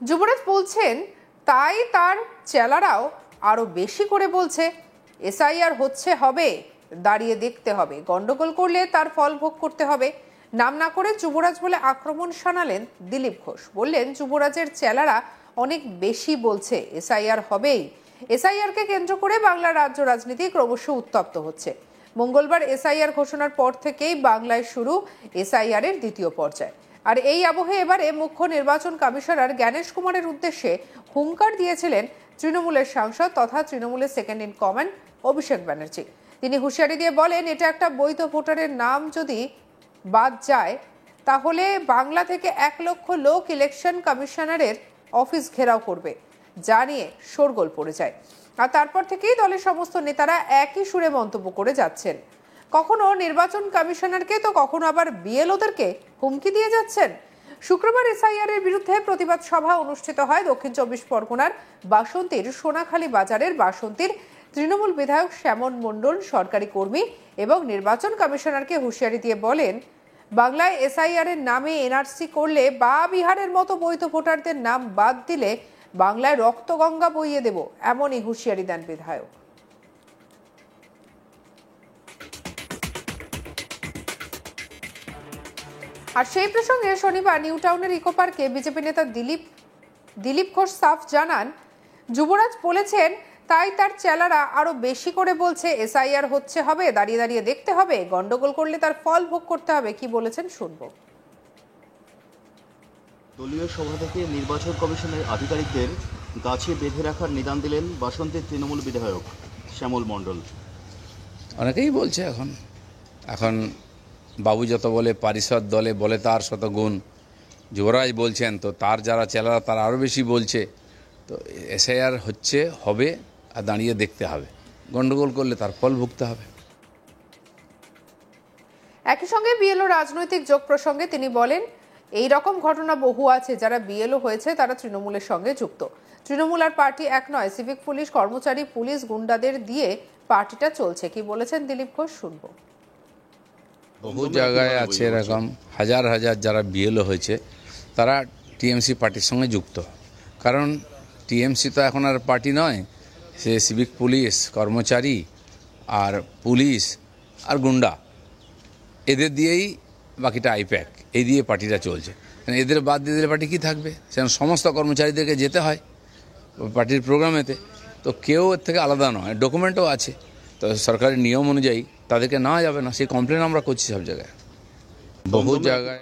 যুবরাজ বলছেন তাই তার চেলারাও আরো বেশি করে বলছে এসআইআর হচ্ছে, হবে, দাঁড়িয়ে দেখতে হবে, গন্ডগোল করলে তার ফল ভোগ করতে হবে। নাম না করে যুবরাজ বলে আক্রমণ শানালেন দিলীপ ঘোষ। বললেন যুবরাজের চেলারা অনেক বেশি বলছে এসআইআর হবেই। এসআইআরকে কেন্দ্র করে বাংলার রাজ্য রাজনীতি ক্রমশ উত্তপ্ত হচ্ছে। মঙ্গলবার এসআইআর ঘোষণার পর থেকেই বাংলায় শুরু এসআইআর এর দ্বিতীয় পর্যায়। আর এই আবহে এবারে মুখ্য নির্বাচন কমিশনার জ্ঞানেশ কুমারের উদ্দেশ্যে হুঙ্কার দিয়েছিলেন তৃণমূলের সাংসদ তথা তৃণমূলের second in command Abhishek Banerjee. তিনি হুঁশিয়ারি দিয়ে বলেন, এটা একটা বৈধ ভোটারের নাম যদি বাদ যায় তাহলে বাংলা থেকে 1 লক্ষ লোক ইলেকশন কমিশনারের অফিস ঘেরাও করবে, যা নিয়ে শোরগোল পড়ে যায়। আর তারপর থেকেই দলের সমস্ত নেতারা একই সুরে মন্তব্য করে যাচ্ছেন, কখনো নির্বাচন কমিশনারকে তো কখনো আবার বিএলওদেরকে হুমকি দিয়ে যাচ্ছেন। শুক্রবার এসআইআর এর বিরুদ্ধে প্রতিবাদ সভা অনুষ্ঠিত হয় দক্ষিণ 24 পরগনার বাসন্তীর সোনাখালী বাজারের বাসন্তীর তৃণমূল বিধায়ক শ্যামল মণ্ডল সরকারি কর্মী এবং নির্বাচন কমিশনারকে হুঁশিয়ারি দিয়ে বলেন, বাংলায় এসআইআর এর নামে এনআরসি করলে বা বিহারের মতো বৈধ ভোটারদের নাম বাদ দিলে বাংলায় রক্তগঙ্গা বইয়ে দেব, এমনই হুঁশিয়ারি দেন বিধায়ক। আর সেই প্রসঙ্গে শনিবার নিউ টাউনের ইকো পার্কে বিজেপি নেতা দিলীপ ঘোষ সাফ জানান, যুবরাজ বলেছেন তাই তার চেলারা আরো বেশি করে বলছে এসআইআর হচ্ছে, হবে, দাঁড়িয়ে দাঁড়িয়ে দেখতে হবে, গন্ডগোল করলে তার ফল ভোগ করতে হবে। কি বলেছেন শুনবো। দলীয় সভা থেকে নির্বাচন কমিশনের আধিকারিকদের গাছে বেঁধে রাখার নিদান দিলেন বাসন্তীর তৃণমূল বিধায়ক শ্যামল মণ্ডল। অনেকেই বলছে এখন বাবু যত বলে পারিষদ দলে বলে তার শত গুণ, যুবরাজ বলছেন তো তার যারা চেলারা তারা আরও বেশি বলছে। তো এসআইআর হচ্ছে, হবে, আর দাঁড়িয়ে দেখতে হবে, গন্ডগোল করলে তার ফল ভুগতে হবে। একই সঙ্গে বিএলও রাজনৈতিক যোগ প্রসঙ্গে তিনি বলেন, এই রকম ঘটনা বহু আছে, যারা বিএলও হয়েছে তারা তৃণমূলের সঙ্গে যুক্ত। তৃণমূল আর পার্টি এক নয়, সিভিক পুলিশ কর্মচারী, পুলিশ গুন্ডাদের দিয়ে পার্টিটা চলছে। কি বলেছেন দিলীপ ঘোষ শুনবো। বহু জায়গায় আছে এরকম, হাজার হাজার যারা বিএলও হয়েছে তারা টিএমসি পার্টির সঙ্গে যুক্ত। কারণ টিএমসি তো এখন আর পার্টি নয়, সে সিভিক পুলিশ কর্মচারী আর পুলিশ আর গুন্ডা, এদের দিয়েই বাকিটা আইপ্যাক, এই দিয়ে পার্টিটা চলছে। এদের বাদ দিয়ে দিলে পার্টি কী থাকবে? সেখানে সমস্ত কর্মচারীদেরকে যেতে হয় পার্টির প্রোগ্রামেতে। তো কেউ এর থেকে আলাদা নয়, ডকুমেন্টও আছে। তো সরকারের নিয়ম অনুযায়ী তাদেরকে নেওয়া যাবে না, সেই কমপ্লেন আমরা করছি সব জায়গায়, বহু জায়গায়।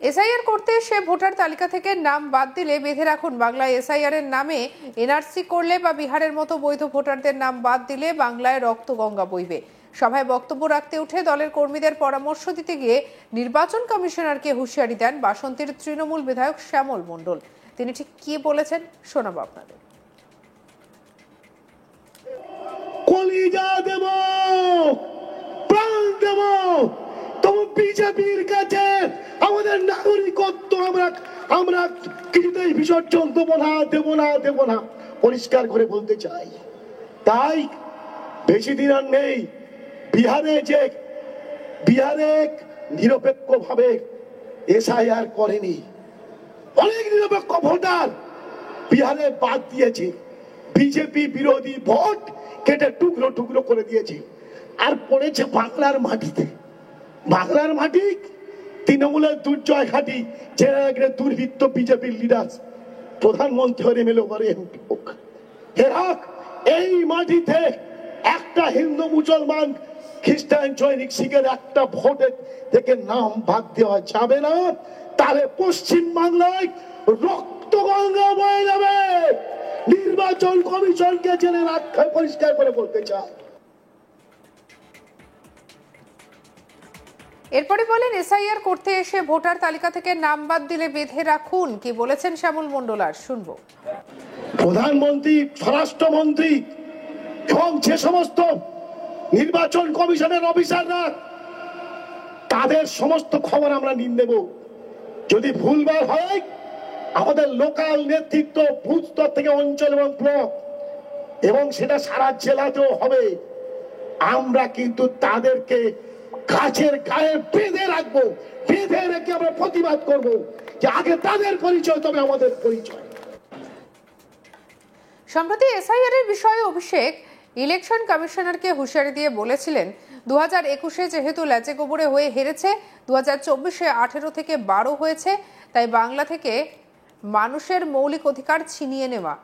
এসআইআর করতে এসে ভোটার তালিকা থেকে নাম বাদ দিলে বেঁধে রাখুন, বাংলায় এসআইআর এর নামে এনআরসি করলে বা বিহারের মতো বৈধ ভোটারদের নাম বাদ দিলে বাংলায় রক্তগঙ্গা বইবে। সভায় বক্তব্য রাখতে উঠে দলের কর্মীদের পরামর্শ দিতে গিয়ে নির্বাচন কমিশনারকে হুঁশিয়ারি দেন বাসন্তীর তৃণমূল বিধায়ক শ্যামল মণ্ডল। তিনি ঠিক কি বলেছেন শোনাবো আপনাদের। কলিজা দেব, প্রাণ দেব, তবু বিজেপির কাছে আমাদের নাগরিকত্ব আমরা কিছুতেই বিসর্জন দেব না পরিষ্কার করে বলতে চাই। তাই বেশি দিন আর নেই, বিহারে নিরপেক্ষ ভাবে এসআইআর করেনি, অনেক নিরপেক্ষ ভোটার বিহারে বাদ দিয়েছে, বিজেপি বিরোধী ভোট কেটে টুকরো টুকরো করে দিয়েছে, আর পড়েছে বাংলার মাটিতে। বাংলার মাটি তৃণমূলের দুর্জয় ঘাটি, যেখানে দুর্বৃত্ত বিজেপির লিডার প্রধানমন্ত্রী হয়ে এমএলএ করে এমপি হোক, এই মাটিতে একটা হিন্দু মুসলমান খ্রিস্টান জৈনিক শিখের একটা ভোটের থেকে নাম বাদ দেওয়া যাবে না, তাহলে পশ্চিম বাংলায় রক্তগঙ্গা বয়ে যাবে। নির্বাচন কমিশনকে জেনে রাখতে পরিষ্কার করে বলতে চাই। এরপরে বলেন, এসআইআর করতে এসে ভোটার তালিকা থেকে নাম বাদ দিলে বেঁধে রাখুন। কি বলেছেন শ্যামল মণ্ডল আর শুনবো। প্রধানমন্ত্রী, স্বরাষ্ট্রমন্ত্রী এবং যে সমস্ত নির্বাচন কমিশনের অফিসাররা, তাদের সমস্ত খবর আমরা নিয়ে নেব। যদি ভুলভাল হয়, আমাদের লোকাল নেতৃত্ব বুথ স্তর থেকে অঞ্চল এবং ব্লক এবং সেটা সারা জেলাতেও হবে, আমরা কিন্তু তাদেরকে গাছের গায়ে বেঁধে রাখবো, বেঁধে রেখে আমরা প্রতিবাদ করবো যে যে আগে তাদের পরিচয় তবে আমাদের পরিচয়। সম্প্রতি এসআইআর এর বিষয়ে অভিষেক ইলেকশন কমিশনারকে হুঁশিয়ারি দিয়ে বলেছিলেন 2021-এ যেহেতু ল্যাচে গোবরে হয়ে হেরেছে, 2024-এ 18 থেকে 12 হয়েছে, তাই বাংলা থেকে মানুষের মৌলিক অধিকার ছিনিয়ে নেওয়া,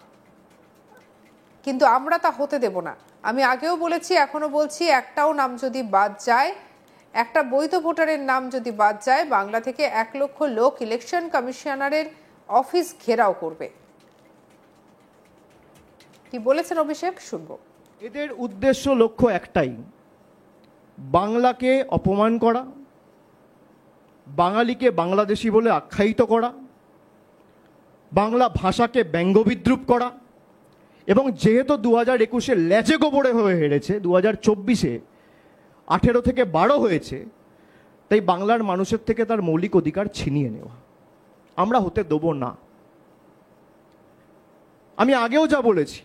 কিন্তু আমরা তা হতে দেব না। আমি আগেও বলেছি, এখনো বলছি, একটাও নাম যদি বাদ যায়, একটা বৈধ ভোটারের নাম যদি বাদ যায়, বাংলা থেকে 1 লক্ষ লোক ইলেকশন কমিশনারের অফিস ঘেরাও করবে। কি বলেছেন অভিষেক, শুনবো। এদের উদ্দেশ্য লক্ষ্য একটাই, বাংলাকে অপমান করা, বাঙালিকে বাংলাদেশি বলে আখ্যায়িত করা, বাংলা ভাষাকে ব্যঙ্গবিদ্রুপ করা, এবং যেহেতু 2021-এ ল্যাচে গোবরে হয়ে হেরেছে, 2024-এ 18 থেকে 12 হয়েছে, তাই বাংলার মানুষের থেকে তার মৌলিক অধিকার ছিনিয়ে নেওয়া আমরা হতে দেব না। আমি আগেও যা বলেছি,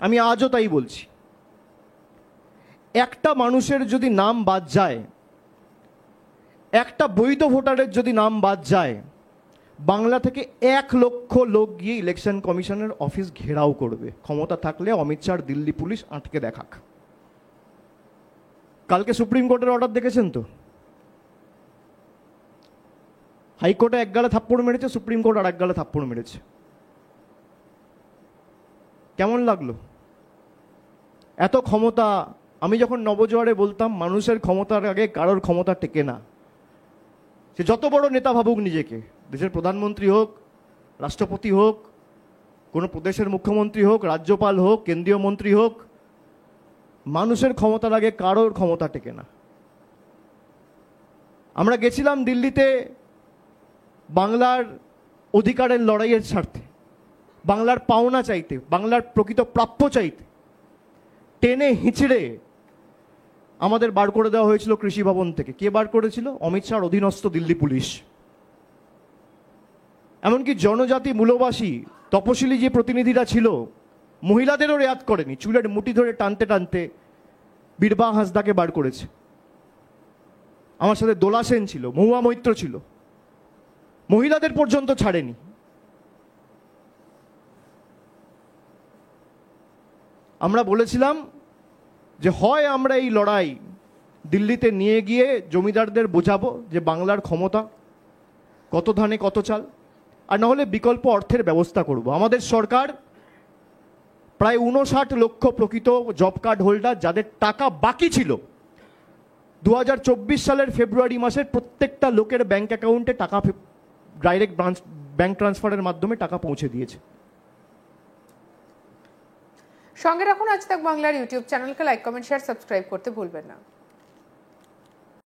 আমি আজও তাই বলছি, একটা মানুষের যদি নাম বাদ যায়, একটা বৈধ ভোটারের যদি নাম বাদ যায়, বাংলা থেকে 1 লক্ষ লোক গিয়ে ইলেকশন কমিশনের অফিস ঘেরাও করবে। ক্ষমতা থাকলে অমিত শাহ দিল্লি পুলিশ আটকে দেখাক। কালকে সুপ্রিম কোর্টের অর্ডার দেখেছেন তো? হাইকোর্টে এক গালে থাপ্পড় মেরেছে, সুপ্রিম কোর্ট আর এক গালে থাপ্পড় মেরেছে। কেমন লাগলো? এত ক্ষমতা। আমি যখন নবজোয়ারে বলতাম মানুষের ক্ষমতার আগে কারোর ক্ষমতা টেকে না, সে যত বড় নেতা ভাবুক নিজেকে, দেশের প্রধানমন্ত্রী হোক, রাষ্ট্রপতি হোক, কোনো প্রদেশের মুখ্যমন্ত্রী হোক, রাজ্যপাল হোক, কেন্দ্রীয় মন্ত্রী হোক, মানুষের ক্ষমতার আগে কারোর ক্ষমতা টেকে না। আমরা গেছিলাম দিল্লিতে বাংলার অধিকারের লড়াইয়ের স্বার্থে, বাংলার পাওনা চাইতে, বাংলার প্রকৃত প্রাপ্য চাইতে। টেনে হিঁচড়ে আমাদের বার করে দেওয়া হয়েছিল কৃষি ভবন থেকে। কে বার করেছিল? অমিত শাহর অধীনস্থ দিল্লি পুলিশ। এমনকি জনজাতি মূলবাসী তপশিলি যে প্রতিনিধিরা ছিল, মহিলাদেরও রেয়াত করেনি, চুলের মুঠি ধরে টানতে টানতে বীরবা হাঁসদাকে বার করেছে। আমার সাথে দোলা সেন ছিল, মহুয়া মৈত্র ছিল, মহিলাদের পর্যন্ত ছাড়েনি। আমরা বলেছিলাম যে হয় আমরা এই লড়াই দিল্লিতে নিয়ে গিয়ে জমিদারদের বোঝাবো যে বাংলার ক্ষমতা কত ধানে কত চাল, আর নাহলে বিকল্প অর্থের ব্যবস্থা করব। আমাদের সরকার প্রায় 59 লক্ষ প্রকৃত জব কার্ড হোল্ডার, যাদের টাকা বাকি ছিল 2024 সালের ফেব্রুয়ারি মাসের, প্রত্যেকটা লোকের ব্যাংক অ্যাকাউন্টে টাকা ডাইরেক্ট ব্যাংক ট্রান্সফারের মাধ্যমে টাকা পৌঁছে দিয়েছে। সঙ্গে রাখুন আজ তাক বাংলার ইউটিউব চ্যানেলকে লাইক, কমেন্ট, শেয়ার, সাবস্ক্রাইব করতে ভুলবেন না।